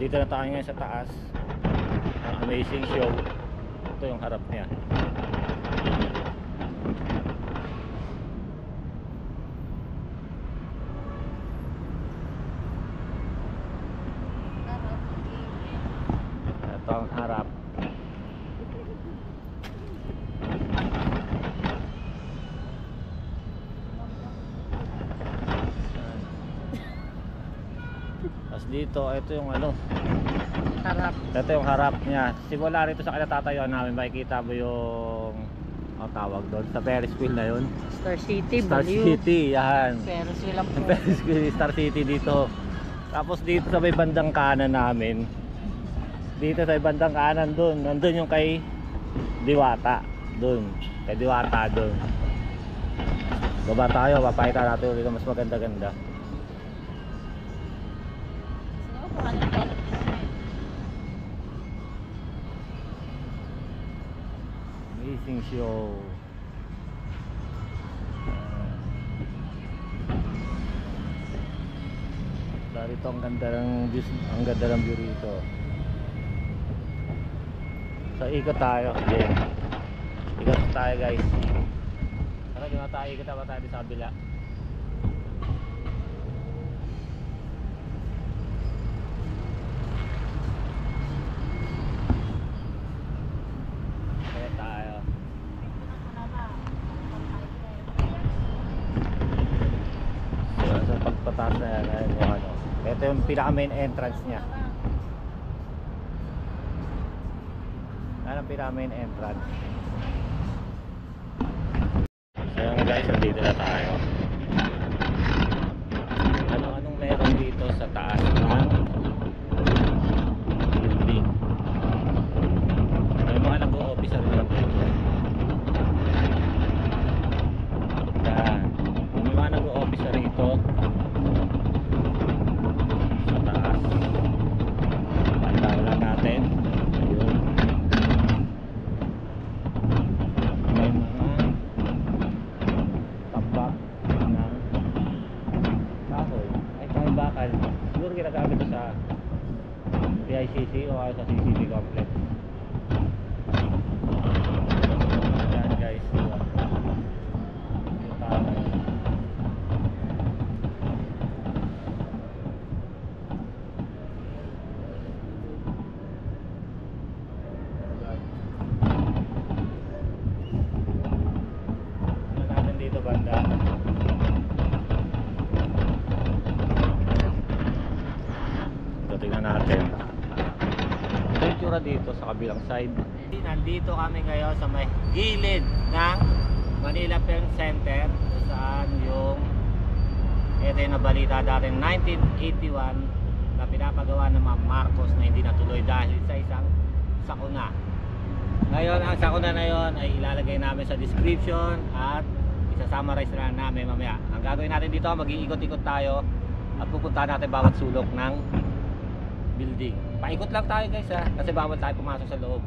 Dito na tayo ngayon sa taas. Ang amazing show. Ito yung harap niya. Ito ang harap. Tapos dito, ito yung ano, Harap. ito yung harap niya. Simula rito sa kinatatayuan namin, makikita mo yung ang tawag doon sa Ferris wheel na yun. Star City, Star Baliw. City, yan. Ferris wheel ang Ferris wheel, Star City dito. Tapos dito sa may bandang kanan namin, dito sa may bandang kanan doon, nandun yung kay Diwata. Doon, kay Diwata doon. Baba tayo, papakita natin ulit na mas maganda-ganda. Amazing show. Dito ang ganda ng view, ang ganda ng view rito. So ikot tayo. Again. Ikot tayo guys. Tara, di ba tayo ikot tayo sa kabila. Kaya tayo. So sa pagpataas na yan, ayun yung ano. Ito yung pinaka main entrance niya. Ano ang pinaka main entrance? So yun guys, nandito na tayo. Anong meron dito sa taas ng building? May mga nag-o-office na rin dito. Yan. May mga nag-o-office na rito. Natin. Ayun. May mga tambak ng kahoy. Ay, kahoy bakal. Siguro ginagamit ito sa PICC o sa CCTV complex. Ayan guys. Yung tao. Banda. Ito tingnan natin. Ito yung tsura dito sa kabilang side. Nandito kami ngayon sa may gilid ng Manila Film Center, saan yung ito yung nabalita dati 1981 na pinapagawa ng mga Marcos na hindi natuloy dahil sa isang sakuna. Ngayon ang sakuna na yon ay ilalagay namin sa description at isa-summarize na namin mamaya. Ang gagawin natin dito, mag-iikot-ikot tayo at pupuntahan natin bawat sulok ng building. Paikot lang tayo guys ha, kasi bawal tayo pumasok sa loob.